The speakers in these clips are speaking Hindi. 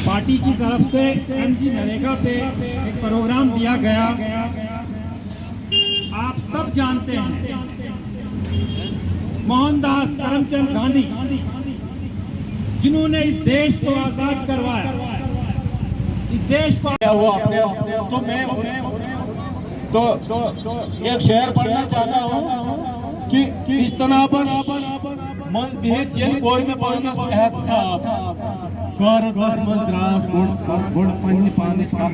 पार्टी की तरफ से एमजी नरेगा पे एक प्रोग्राम दिया गया। आप सब जानते हैं मोहनदास करमचंद गांधी जिन्होंने इस देश को आजाद करवाया, इस देश को वो अपने तो मैं तो एक शेर पढ़ना चाहता हूँ कि इस तरह पर मजदीद ये कोई में पानस एहसास कारतस मजरास गुड़ पन्नी पानी का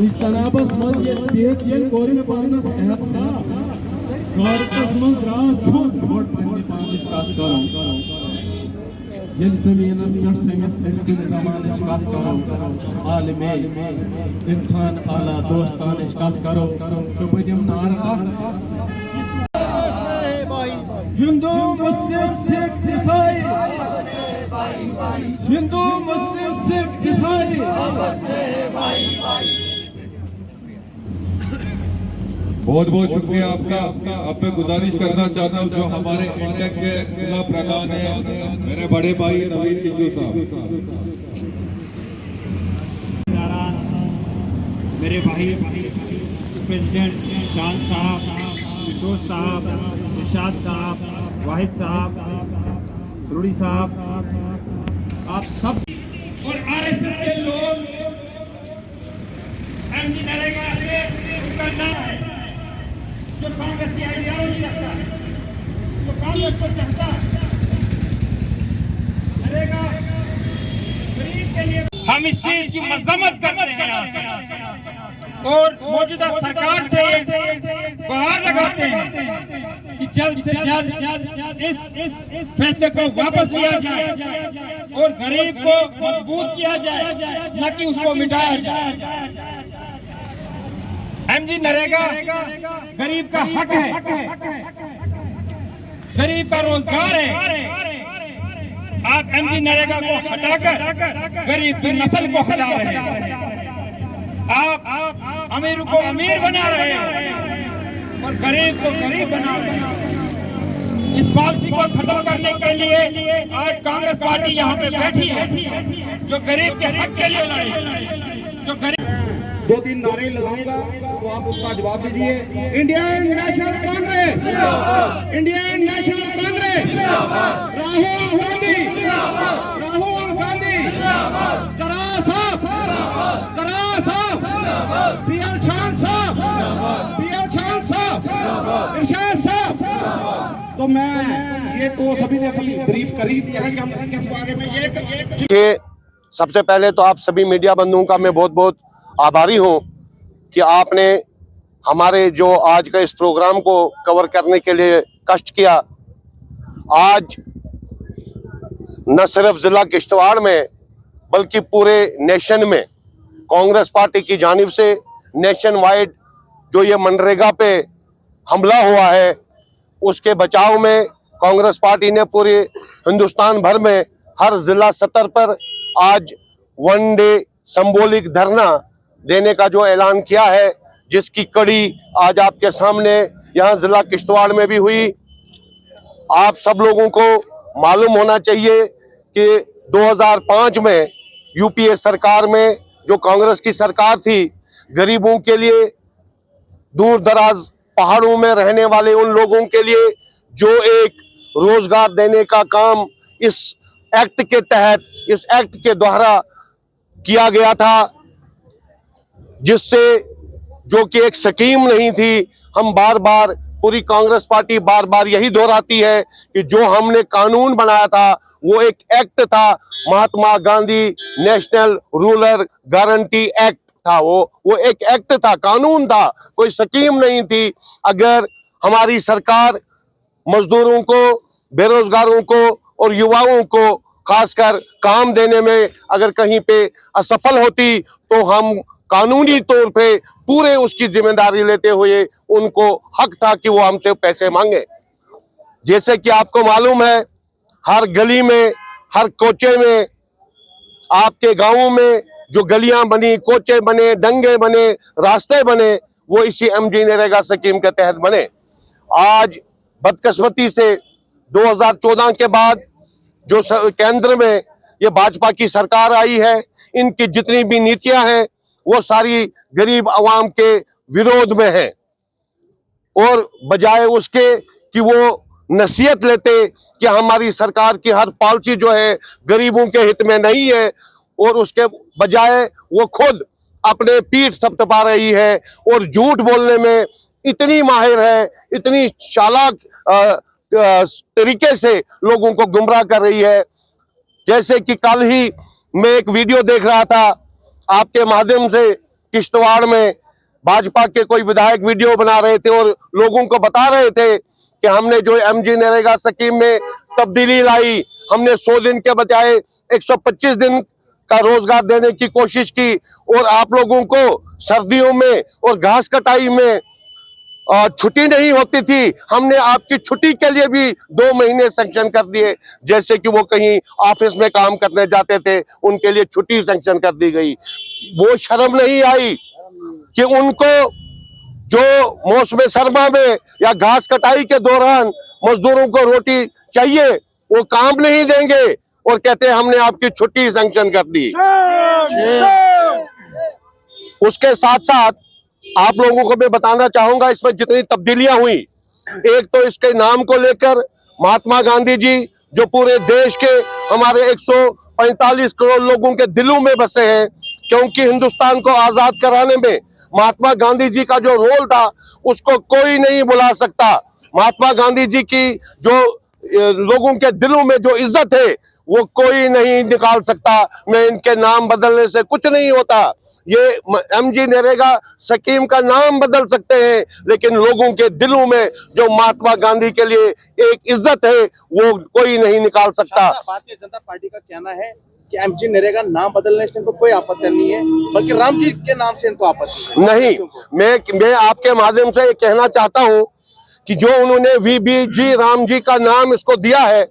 इस तरह पर मजदीद ये कोई में पानस एहसास कारतस मजरास गुड़ पन्नी पानी का ये ज़मीनस पर समित इश्क़ ज़मानिश का करो आलिमे इंसान आला दोस्तानिश का करो तो बजम नारा हिंदू मुस्लिम सिख ईसाई हिंदू मुस्लिम सिख ईसाई बहुत बहुत शुक्रिया आपका। अब मैं गुजारिश करना चाहता हूँ जो हमारे इंटेक के जिला प्रधान है मेरे बड़े भाई नवीन सिद्धू साहब, मेरे भाई प्रेसिडेंट शान साहब, फिरोज साहब, इरशाद साहब, वाहिद साहब, रूडी साहब, आप सब और आरएसएस के लोग एमजी नरेगा से उनका नाम है जो कांग्रेस की आइडियोलॉजी रखता है, जो कांग्रेस को चाहता है। नरेगा गरीब के लिए हम इस चीज की मजम्मत करते हैं यहाँ से और मौजूदा सरकार से गुहार लगाते हैं कि जल्द से जल्द इस फैसले को वापस लिया जाए और गरीब को मजबूत किया जाए, न कि उसको मिटाया जाए। एमजी नरेगा गरीब का हक है, गरीब का रोजगार है। आप एमजी नरेगा को हटाकर गरीब की नस्ल को हटा रहे हैं। आप अमीर को अमीर बना रहे हैं और गरीब को गरीब बना रहे हैं। इस पॉलिसी को खत्म करने के लिए आज कांग्रेस पार्टी यहाँ पे बैठी है जो गरीब के हक के लिए लड़े, जो गरीब। दो तीन नारे लगाऊंगा तो आप उसका जवाब दीजिए। Indian national Congress, Indian national Congress, Rahul Gandhi, Rahul Gandhi, करा साहब, पीएल खान साहब, पीएल खान साहब, इरशाद साहब। तो मैं ये तो सभी ने अपनी ब्रीफ कर ही दिया है कि हम किस बारे में ये सबसे पहले तो आप सभी मीडिया बंधुओं का मैं बहुत बहुत आभारी हूं कि आपने हमारे जो आज का इस प्रोग्राम को कवर करने के लिए कष्ट किया। आज न सिर्फ जिला किश्तवाड़ में बल्कि पूरे नेशन में कांग्रेस पार्टी की जानिब से नेशन वाइड जो ये मनरेगा पे हमला हुआ है उसके बचाव में कांग्रेस पार्टी ने पूरे हिंदुस्तान भर में हर जिला सतर पर आज वन डे सिंबॉलिक धरना देने का जो ऐलान किया है, जिसकी कड़ी आज आपके सामने यहाँ जिला किश्तवाड़ में भी हुई। आप सब लोगों को मालूम होना चाहिए कि 2005 में यूपीए सरकार में जो कांग्रेस की सरकार थी, गरीबों के लिए, दूर दराज पहाड़ों में रहने वाले उन लोगों के लिए जो एक रोजगार देने का काम इस एक्ट के तहत, इस एक्ट के द्वारा किया गया था, जिससे जो कि एक स्कीम नहीं थी। हम बार बार, पूरी कांग्रेस पार्टी बार बार यही दोहराती है कि जो हमने कानून बनाया था वो एक एक्ट था, Mahatma Gandhi national rural guarantee act था। वो एक एक्ट था, कानून था, कोई स्कीम नहीं थी। अगर हमारी सरकार मजदूरों को, बेरोजगारों को और युवाओं को खासकर काम देने में अगर कहीं पे असफल होती तो हम कानूनी तौर पे पूरे उसकी जिम्मेदारी लेते हुए उनको हक था कि वो हमसे पैसे मांगे। जैसे कि आपको मालूम है, हर गली में, हर कोचे में, आपके गांवों में जो गलियां बनी, कोचे बने, दंगे बने, रास्ते बने, वो इसी एमजी नरेगा स्कीम के तहत बने। आज बदकिस्मती से 2014 के बाद जो केंद्र में ये भाजपा की सरकार आई है, इनकी जितनी भी नीतियां हैं वो सारी गरीब आवाम के विरोध में है, और बजाय उसके कि वो नसीहत लेते कि हमारी सरकार की हर पॉलिसी जो है गरीबों के हित में नहीं है, और उसके बजाय वो खुद अपने पीठ थपथपा रही है और झूठ बोलने में इतनी माहिर है, इतनी चालाक तरीके से लोगों को गुमराह कर रही है। जैसे कि कल ही मैं एक वीडियो देख रहा था आपके माध्यम से, किश्तवाड़ में भाजपा के कोई विधायक वीडियो बना रहे थे और लोगों को बता रहे थे कि हमने जो एमजी नरेगा स्कीम में तब्दीली लाई, हमने 100 दिन के बजाय 125 दिन का रोजगार देने की कोशिश की, और आप लोगों को सर्दियों में और घास कटाई में छुट्टी नहीं होती थी, हमने आपकी छुट्टी के लिए भी 2 महीने सैंक्शन कर दिए। जैसे कि वो कहीं ऑफिस में काम करने जाते थे, उनके लिए छुट्टी सैंक्शन कर दी गई। वो शर्म नहीं आई कि उनको जो मौसम सरमा में या घास कटाई के दौरान मजदूरों को रोटी चाहिए, वो काम नहीं देंगे और कहते हैं हमने आपकी छुट्टी सैंक्शन कर दी। उसके साथ साथ आप लोगों को मैं बताना चाहूंगा इसमें जितनी तब्दीलियां हुई, एक तो इसके नाम को लेकर महात्मा गांधी जी जो पूरे देश के हमारे 145 करोड़ लोगों के दिलों में बसे हैं, क्योंकि हिंदुस्तान को आजाद कराने में महात्मा गांधी जी का जो रोल था उसको कोई नहीं भुला सकता। महात्मा गांधी जी की जो लोगों के दिलों में जो इज्जत है वो कोई नहीं निकाल सकता। मैं इनके नाम बदलने से कुछ नहीं होता, ये एमजी नरेगा स्कीम का नाम बदल सकते हैं, लेकिन लोगों के दिलों में जो महात्मा गांधी के लिए एक इज्जत है वो कोई नहीं निकाल सकता। भारतीय जनता पार्टी का कहना है कि एमजी नरेगा नाम बदलने से इनको कोई आपत्ति नहीं है, बल्कि राम जी के नाम से इनको आपत्ति है। नहीं, मैं आपके माध्यम से कहना चाहता हूं कि जो उन्होंने वीबीजी राम जी का नाम इसको दिया है,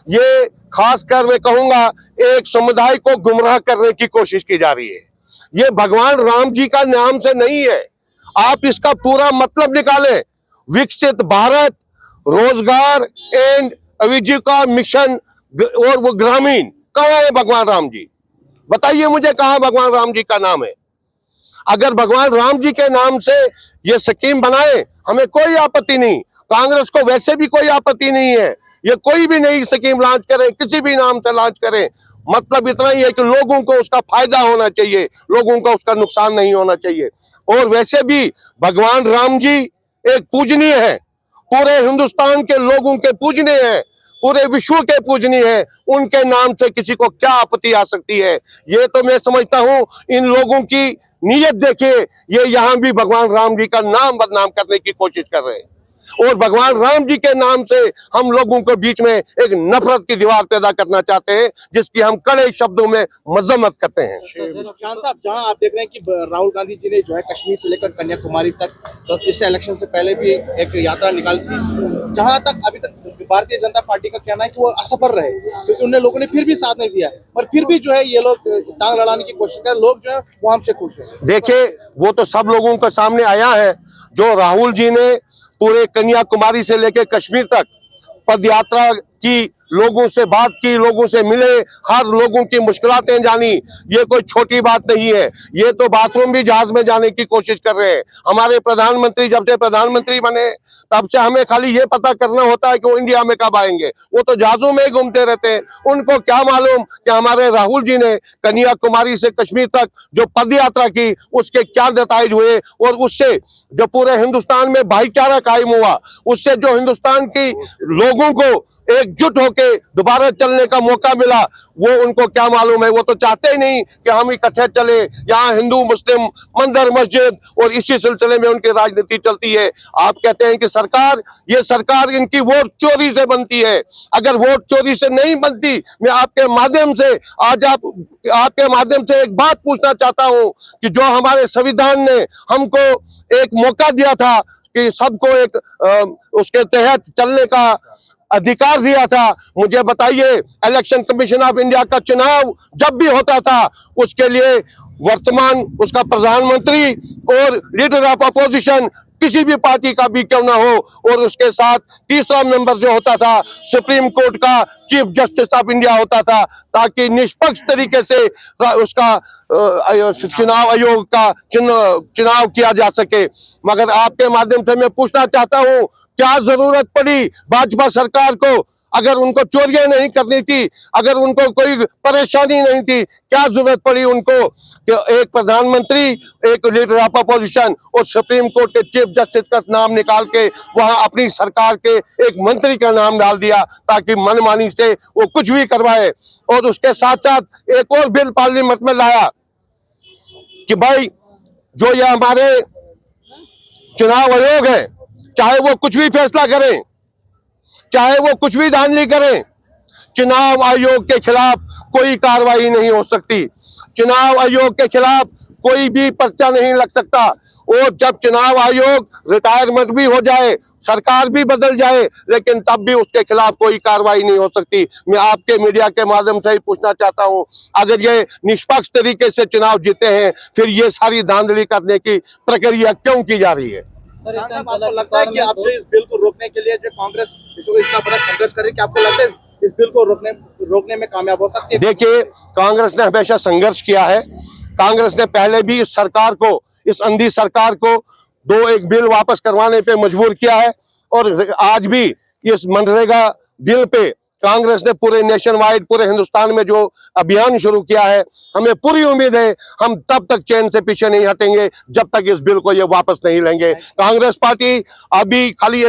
ये खासकर मैं कहूंगा एक समुदाय को गुमराह करने की कोशिश की जा रही है। ये भगवान राम जी का नाम से नहीं है। आप इसका पूरा मतलब निकालें, विकसित भारत, रोजगार एंड आजीविका मिशन और वो ग्रामीण, कहाँ है भगवान राम जी? बताइए मुझे, कहाँ भगवान राम जी का नाम है? अगर भगवान राम जी के नाम से ये स्कीम बनाए हमें कोई आपत्ति नहीं, कांग्रेस को वैसे भी कोई आपत्ति नहीं है। ये कोई भी नई स्कीम लॉन्च करे, किसी भी नाम से लॉन्च करे, मतलब इतना ही है कि लोगों को उसका फायदा होना चाहिए, लोगों का उसका नुकसान नहीं होना चाहिए। और वैसे भी भगवान राम जी एक पूजनीय है, पूरे हिंदुस्तान के लोगों के पूजनीय है, पूरे विश्व के पूजनीय है, उनके नाम से किसी को क्या आपत्ति आ सकती है? ये तो मैं समझता हूं इन लोगों की नीयत देखिए, ये यहाँ भी भगवान राम जी का नाम बदनाम करने की कोशिश कर रहे हैं, और भगवान राम जी के नाम से हम लोगों को बीच में एक नफरत की दीवार पैदा करना चाहते हैं, जिसकी हम कड़े शब्दों में मजम्मत करते हैं। खान साहब, जहां आप देख रहे हैं कि राहुल गांधी जी ने जो है कश्मीर से लेकर कन्याकुमारी तक, तो इस इलेक्शन से पहले भी एक यात्रा निकाली थी, जहां तक अभी तक भारतीय जनता पार्टी का कहना है कि वो असफल रहे, क्योंकि उन लोगों ने फिर भी साथ नहीं दिया, पर फिर भी जो है ये लोग टांग लड़ाने की कोशिश कर, लोग जो है वो हमसे खुश है। देखिए, वो तो सब लोगों के सामने आया है, जो राहुल जी ने पूरे कन्याकुमारी से लेकर कश्मीर तक पद यात्रा की, लोगों से बात की, लोगों से मिले, हर लोगों की मुश्किलातें जानी, ये कोई छोटी बात नहीं है। ये तो बाथरूम भी जहाज में जाने की कोशिश कर रहे हैं। हमारे प्रधानमंत्री जब से प्रधानमंत्री बने तब से हमें खाली ये पता करना होता है कि वो इंडिया में कब आएंगे, वो तो जहाजों में ही घूमते रहते हैं। उनको क्या मालूम कि हमारे राहुल जी ने कन्याकुमारी से कश्मीर तक जो पद यात्रा की उसके क्या नतीजे हुए, और उससे जो पूरे हिंदुस्तान में भाईचारा कायम हुआ, उससे जो हिंदुस्तान की लोगों को एकजुट होके दोबारा चलने का मौका मिला, वो उनको क्या मालूम है? वो तो चाहते ही नहीं कि हम इकट्ठे चले, यहाँ हिंदू मुस्लिम मंदिर मस्जिद, और इसी सिलसिले में उनकी राजनीति चलती है। आप कहते हैं कि सरकार, ये सरकार इनकी वोट चोरी से बनती है। अगर वोट चोरी से नहीं बनती, मैं आपके माध्यम से आज आपके माध्यम से एक बात पूछना चाहता हूँ कि जो हमारे संविधान ने हमको एक मौका दिया था कि सबको एक उसके तहत चलने का अधिकार दिया था, मुझे बताइए, इलेक्शन कमीशन ऑफ इंडिया का चुनाव जब भी होता था उसके लिए वर्तमान उसका प्रधानमंत्री और लीडर ऑफ अपोजिशन किसी भी पार्टी का भी क्यों ना हो, और उसके साथ तीसरा मेंबर जो होता था सुप्रीम कोर्ट का चीफ जस्टिस ऑफ इंडिया होता था, ताकि निष्पक्ष तरीके से उसका चुनाव आयोग का चुनाव किया जा सके। मगर आपके माध्यम से मैं पूछना चाहता हूं, क्या जरूरत पड़ी भाजपा सरकार को? अगर उनको चोरियां नहीं करनी थी, अगर उनको कोई परेशानी नहीं थी, क्या जरूरत पड़ी उनको कि एक प्रधानमंत्री, एक लीडर ऑफ अपोजिशन और सुप्रीम कोर्ट के चीफ जस्टिस का नाम निकाल के वहां अपनी सरकार के एक मंत्री का नाम डाल दिया, ताकि मनमानी से वो कुछ भी करवाए। और उसके साथ साथ एक और बिल पार्लियामेंट में लाया कि भाई जो ये हमारे चुनाव आयोग है, चाहे वो कुछ भी फैसला करें, चाहे वो कुछ भी धांधली करें, चुनाव आयोग के खिलाफ कोई कार्रवाई नहीं हो सकती, चुनाव आयोग के खिलाफ कोई भी पर्चा नहीं लग सकता। और जब चुनाव आयोग रिटायरमेंट भी हो जाए, सरकार भी बदल जाए, लेकिन तब भी उसके खिलाफ कोई कार्रवाई नहीं हो सकती। मैं आपके मीडिया के माध्यम से ही पूछना चाहता हूं, अगर ये निष्पक्ष तरीके से चुनाव जीते हैं, फिर ये सारी धांधली करने की प्रक्रिया क्यों की जा रही है? साहब, आपको लगता है कि आप जो इस बिल को रोकने के लिए जो कांग्रेस इसको इतना बड़ा संघर्ष करे, कि आपको लगता है इस बिल को रोकने में कामयाब हो सकती है? देखिए, कांग्रेस ने हमेशा संघर्ष किया है। कांग्रेस ने पहले भी इस सरकार को, इस अंधी सरकार को 2-1 बिल वापस करवाने पे मजबूर किया है, और आज भी इस मनरेगा बिल पे कांग्रेस ने पूरे नेशन वाइड, पूरे हिंदुस्तान में जो अभियान शुरू किया है, हमें पूरी उम्मीद है हम तब तक चैन से पीछे नहीं हटेंगे जब तक इस बिल को ये वापस नहीं लेंगे। कांग्रेस पार्टी अभी खाली